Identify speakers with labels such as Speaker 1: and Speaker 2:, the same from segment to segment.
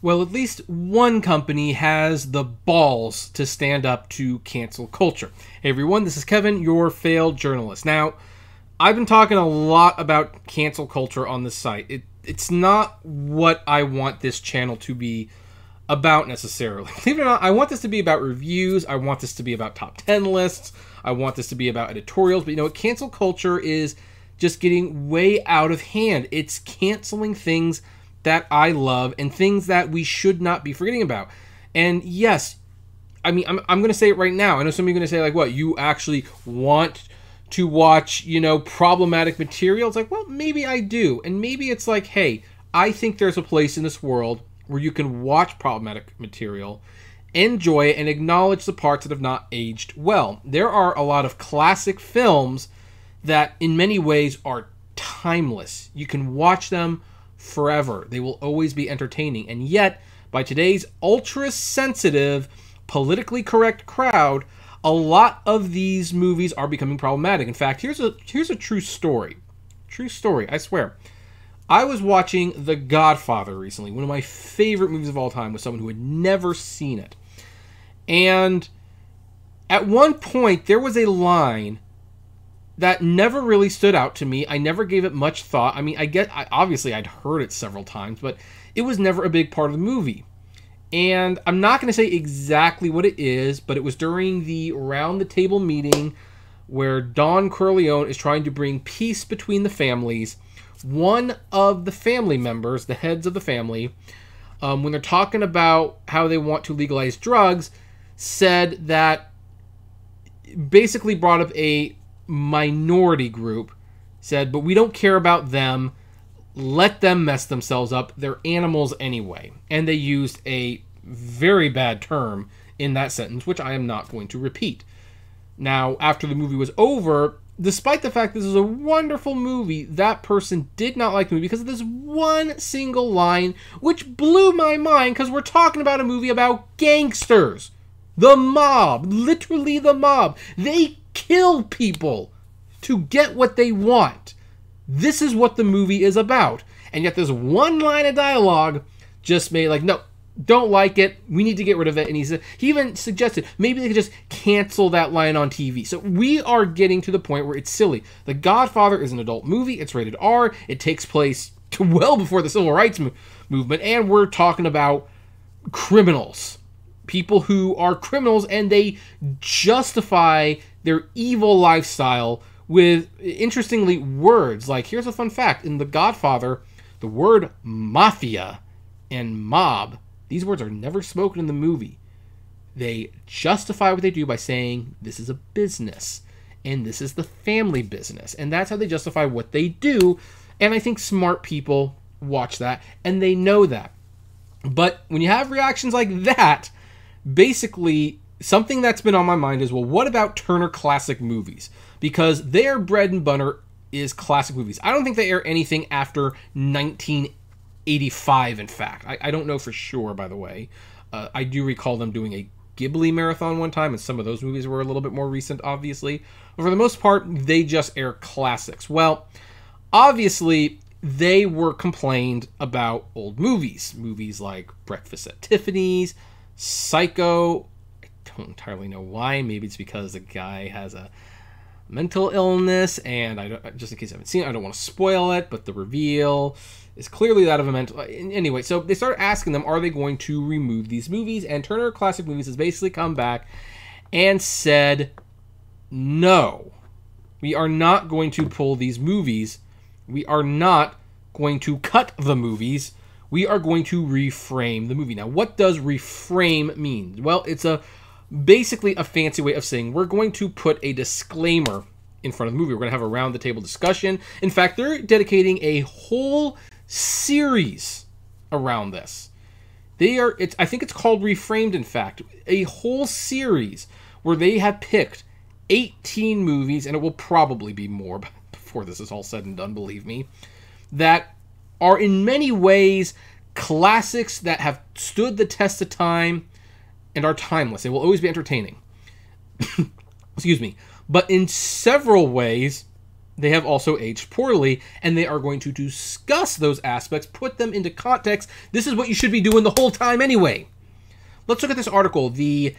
Speaker 1: Well, at least one company has the balls to stand up to cancel culture. Hey everyone, this is Kevin, your failed journalist. Now, I've been talking a lot about cancel culture on this site. It's not what I want this channel to be about necessarily. Believe it or not, I want this to be about reviews. I want this to be about top 10 lists. I want this to be about editorials. But you know what? Cancel culture is just getting way out of hand. It's canceling things that I love and things that we should not be forgetting about. And yes, I mean, I'm going to say it right now. I know some of you are going to say, like, what? You actually want to watch, you know, problematic material? It's like, well, maybe I do. And maybe it's like, hey, I think there's a place in this world where you can watch problematic material, enjoy it, and acknowledge the parts that have not aged well. There are a lot of classic films that in many ways are timeless. You can watch them forever. They will always be entertaining. And yet, by today's ultra-sensitive, politically correct crowd, a lot of these movies are becoming problematic. In fact, here's a true story. True story, I swear. I was watching The Godfather recently, one of my favorite movies of all time, with someone who had never seen it. And at one point, there was a line that never really stood out to me. I never gave it much thought. I mean, obviously I'd heard it several times, but it was never a big part of the movie. And I'm not going to say exactly what it is, but it was during the round the table meeting where Don Corleone is trying to bring peace between the families. One of the family members, the heads of the family, when they're talking about how they want to legalize drugs, said that, basically brought up a minority group, said, but we don't care about them. Let them mess themselves up. They're animals anyway. And they used a very bad term in that sentence, which I am not going to repeat. Now, after the movie was over, despite the fact this is a wonderful movie, that person did not like the movie because of this one single line, which blew my mind because we're talking about a movie about gangsters. The mob. Literally the mob. They kill people to get what they want. This is what the movie is about. And yet this one line of dialogue just made like, no, don't like it. We need to get rid of it. And he even suggested maybe they could just cancel that line on TV. So we are getting to the point where it's silly. The Godfather is an adult movie. It's rated R. It takes place well before the Civil Rights movement. And we're talking about criminals. People who are criminals, and they justify their evil lifestyle with, interestingly, words. Like, here's a fun fact. In The Godfather, the word mafia and mob, these words are never spoken in the movie. They justify what they do by saying, this is a business, and this is the family business. And that's how they justify what they do. And I think smart people watch that, and they know that. But when you have reactions like that, basically, something that's been on my mind is, well, what about Turner Classic Movies? Because their bread and butter is classic movies. I don't think they air anything after 1985, in fact. I don't know for sure, by the way. I do recall them doing a Ghibli marathon one time, and some of those movies were a little bit more recent, obviously. But for the most part, they just air classics. Well, obviously, they were complained about old movies. Movies like Breakfast at Tiffany's, Psycho. I don't entirely know why. Maybe it's because the guy has a mental illness, and just in case I haven't seen it, I don't want to spoil it, but the reveal is clearly that of a mental... Anyway, so they started asking them, are they going to remove these movies? And Turner Classic Movies has basically come back and said, no, we are not going to pull these movies. We are not going to cut the movies. We are going to reframe the movie. Now, what does reframe mean? Well, it's basically a fancy way of saying we're going to put a disclaimer in front of the movie. We're going to have a round-the-table discussion. In fact, they're dedicating a whole series around this. I think it's called Reframed, in fact. A whole series where they have picked 18 movies, and it will probably be more before this is all said and done, believe me, that are in many ways classics that have stood the test of time and are timeless. They will always be entertaining. Excuse me. But in several ways, they have also aged poorly, and they are going to discuss those aspects, put them into context. This is what you should be doing the whole time anyway. Let's look at this article, the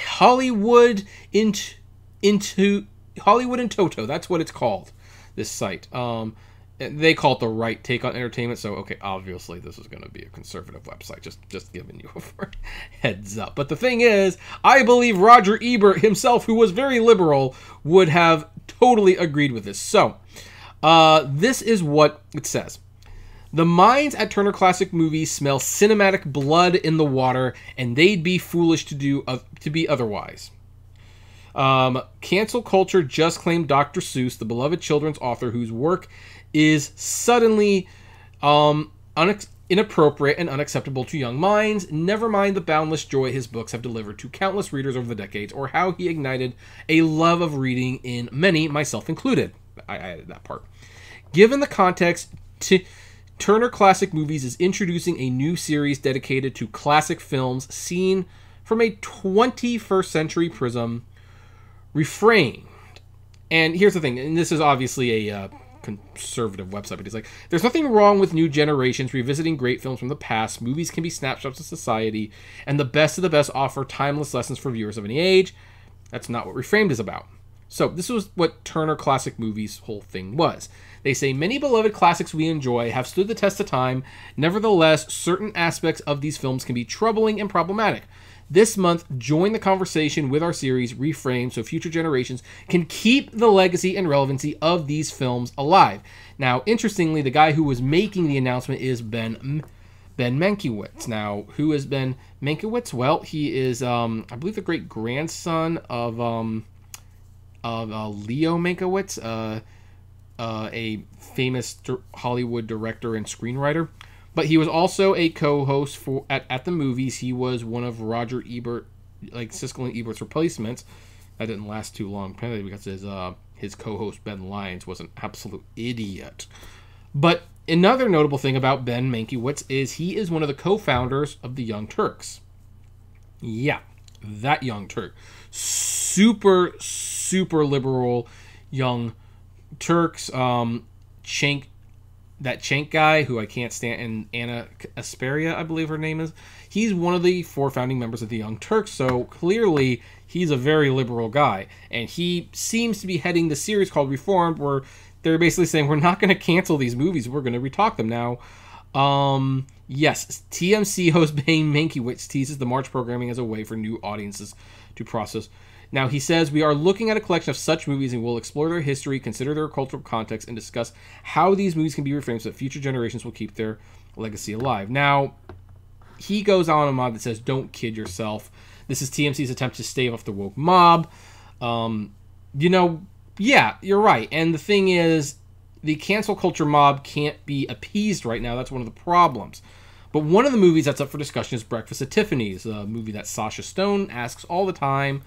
Speaker 1: Hollywood into Hollywood in Toto. That's what it's called, this site. They call it the right take on entertainment, so okay, obviously this is going to be a conservative website, just giving you a heads up. But the thing is, I believe Roger Ebert himself, who was very liberal, would have totally agreed with this. So, this is what it says. The minds at Turner Classic Movies smell cinematic blood in the water, and they'd be foolish to be otherwise. Cancel culture just claimed Dr. Seuss, the beloved children's author whose work is suddenly inappropriate and unacceptable to young minds. Never mind the boundless joy his books have delivered to countless readers over the decades, or how he ignited a love of reading in many, myself included. I added that part. Given the context, Turner Classic Movies is introducing a new series dedicated to classic films seen from a 21st century prism, Reframed. And here's the thing, and this is obviously a conservative website, but he's like, there's nothing wrong with new generations revisiting great films from the past. Movies can be snapshots of society, and the best of the best offer timeless lessons for viewers of any age. That's not what Reframed is about. So this was what Turner Classic Movies' whole thing was. They say, many beloved classics we enjoy have stood the test of time. Nevertheless, certain aspects of these films can be troubling and problematic. This month, join the conversation with our series Reframed so future generations can keep the legacy and relevancy of these films alive. Now, interestingly, the guy who was making the announcement is Ben Mankiewicz. Now, who is Ben Mankiewicz? Well, he is, I believe, the great-grandson of Leo Mankiewicz, a famous Hollywood director and screenwriter. But he was also a co-host at the movies. He was one of Roger Ebert, like Siskel and Ebert's replacements. That didn't last too long, apparently, because his co-host Ben Lyons was an absolute idiot. But another notable thing about Ben Mankiewicz is he is one of the co-founders of the Young Turks. Yeah, that Young Turk. Super, super liberal Young Turks. That Cenk guy, who I can't stand, and Anna Asperia, I believe her name is, he's one of the 4 founding members of the Young Turks, so clearly he's a very liberal guy. And he seems to be heading the series called Reformed, where they're basically saying, we're not going to cancel these movies, we're going to retalk them now. Yes, TMC host Ben Mankiewicz teases the March programming as a way for new audiences to process. Now, he says, we are looking at a collection of such movies and will explore their history, consider their cultural context, and discuss how these movies can be reframed so that future generations will keep their legacy alive. Now, he goes on a mod that says, don't kid yourself. This is TMC's attempt to stave off the woke mob. Yeah, you're right. And the thing is, the cancel culture mob can't be appeased right now. That's one of the problems. But one of the movies that's up for discussion is Breakfast at Tiffany's, a movie that Sasha Stone asks all the time.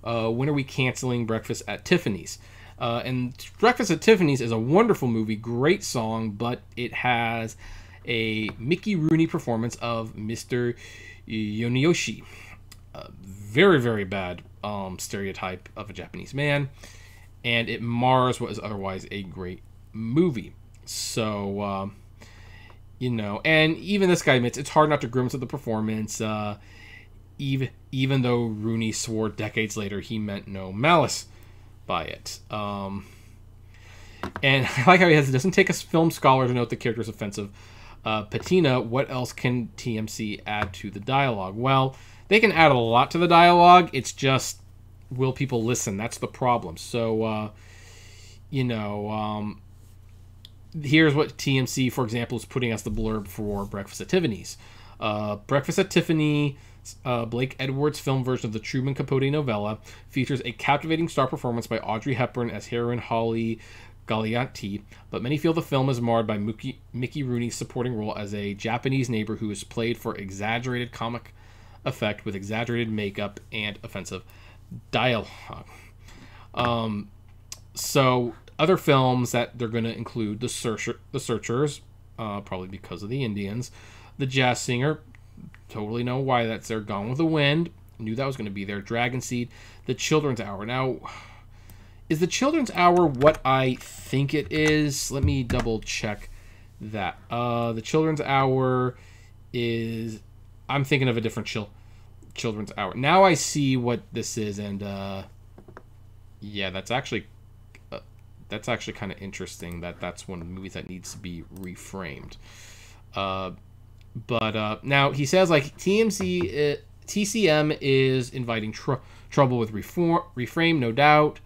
Speaker 1: When are we canceling Breakfast at Tiffany's? And Breakfast at Tiffany's is a wonderful movie, great song, but it has a Mickey Rooney performance of Mr. Yonioshi. Very, very bad stereotype of a Japanese man, and it mars what is otherwise a great movie. So, and even this guy admits it's hard not to grimace at the performance, even though Rooney swore decades later he meant no malice by it. And I like how it doesn't take a film scholar to note the character is offensive. Patina, what else can TMC add to the dialogue? Well, they can add a lot to the dialogue. It's just, will people listen? That's the problem. So, here's what TMC, for example, is putting as the blurb for Breakfast at Tiffany's. Breakfast at Tiffany, Blake Edwards' film version of the Truman Capote novella, features a captivating star performance by Audrey Hepburn as heroine Holly Galianti, but many feel the film is marred by Mickey Rooney's supporting role as a Japanese neighbor who is played for exaggerated comic effect with exaggerated makeup and offensive dialogue. So other films that they're going to include: The Searchers, probably because of the Indians, The Jazz Singer, totally know why that's there, Gone with the Wind, knew that was going to be there, Dragon Seed, The Children's Hour. Now, Is the Children's Hour what I think it is? Let me double check that. The Children's Hour is... I'm thinking of a different Children's Hour. Now I see what this is, and yeah, that's actually kind of interesting. That's one of the movies that needs to be reframed. But now he says, like, TCM is inviting trouble with Reframed, no doubt.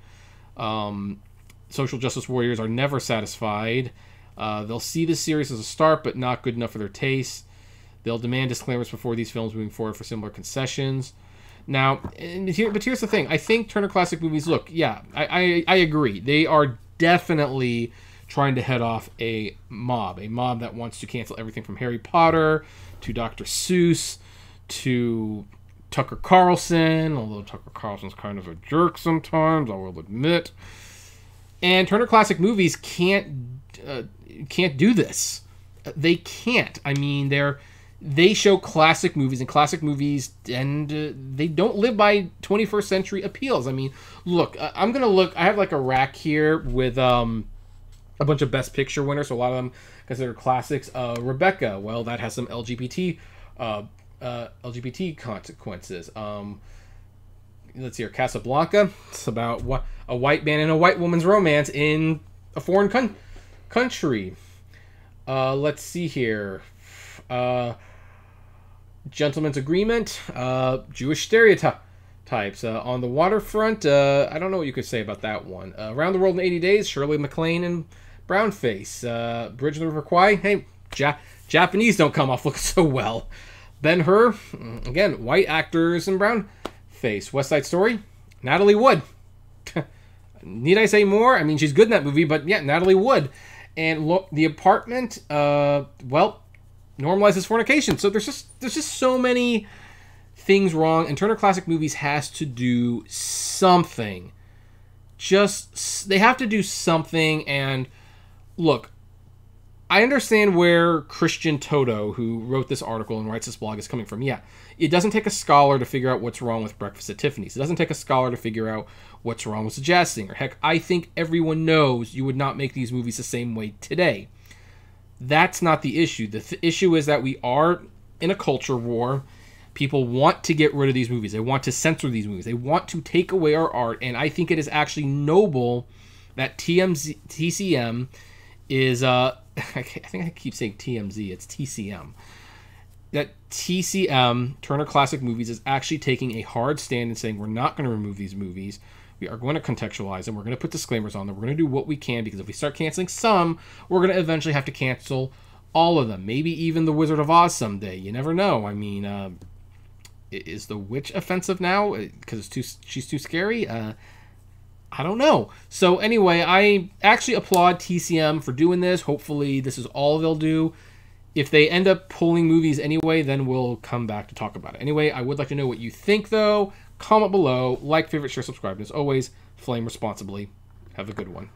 Speaker 1: Social justice warriors are never satisfied. They'll see this series as a start, but not good enough for their taste. They'll demand disclaimers before these films moving forward for similar concessions. Now, but here's the thing. I think Turner Classic Movies, look, yeah, I agree. They are definitely trying to head off a mob that wants to cancel everything from Harry Potter to Dr. Seuss to Tucker Carlson, although Tucker Carlson's kind of a jerk sometimes, I will admit. And Turner Classic Movies can't do this. They can't. I mean, they show classic movies, and they don't live by 21st century appeals. I mean, look, I'm gonna look. I have like a rack here with a bunch of Best Picture winners. So a lot of them considered classics. Rebecca, well, that has some LGBT consequences. Let's see here. Casablanca. It's about a white man and a white woman's romance in a foreign country. Let's see here. Gentleman's Agreement. Jewish stereotypes. On the Waterfront. I don't know what you could say about that one. Around the World in 80 Days. Shirley MacLaine and Brownface. Bridge of the River Kwai. Hey, Japanese don't come off looking so well. Ben-Hur. Again, white actors and brownface. West Side Story. Natalie Wood. Need I say more? I mean, she's good in that movie, but yeah, Natalie Wood. And look, The Apartment, well, normalizes fornication. So there's just so many things wrong, and Turner Classic Movies has to do something. They have to do something. And look, I understand where Christian Toto, who wrote this article and writes this blog, is coming from. Yeah, it doesn't take a scholar to figure out what's wrong with Breakfast at Tiffany's. It doesn't take a scholar to figure out what's wrong with The Jazz Singer. Heck, I think everyone knows you would not make these movies the same way today. That's not the issue. The issue is that we are in a culture war. People want to get rid of these movies. They want to censor these movies. They want to take away our art. And I think it is actually noble that TCM is... I think I keep saying TMZ. It's TCM. That TCM, Turner Classic Movies, is actually taking a hard stand and saying we're not going to remove these movies. We are going to contextualize them. We're going to put disclaimers on them. We're going to do what we can, because if we start canceling some, we're going to eventually have to cancel all of them. Maybe even The Wizard of Oz someday. You never know. I mean, is the witch offensive now because she's too scary? I don't know. So anyway, I actually applaud TCM for doing this. Hopefully this is all they'll do. If they end up pulling movies anyway, then we'll come back to talk about it. Anyway, I would like to know what you think, though. Comment below. Like, favorite, share, subscribe. And as always, flame responsibly. Have a good one.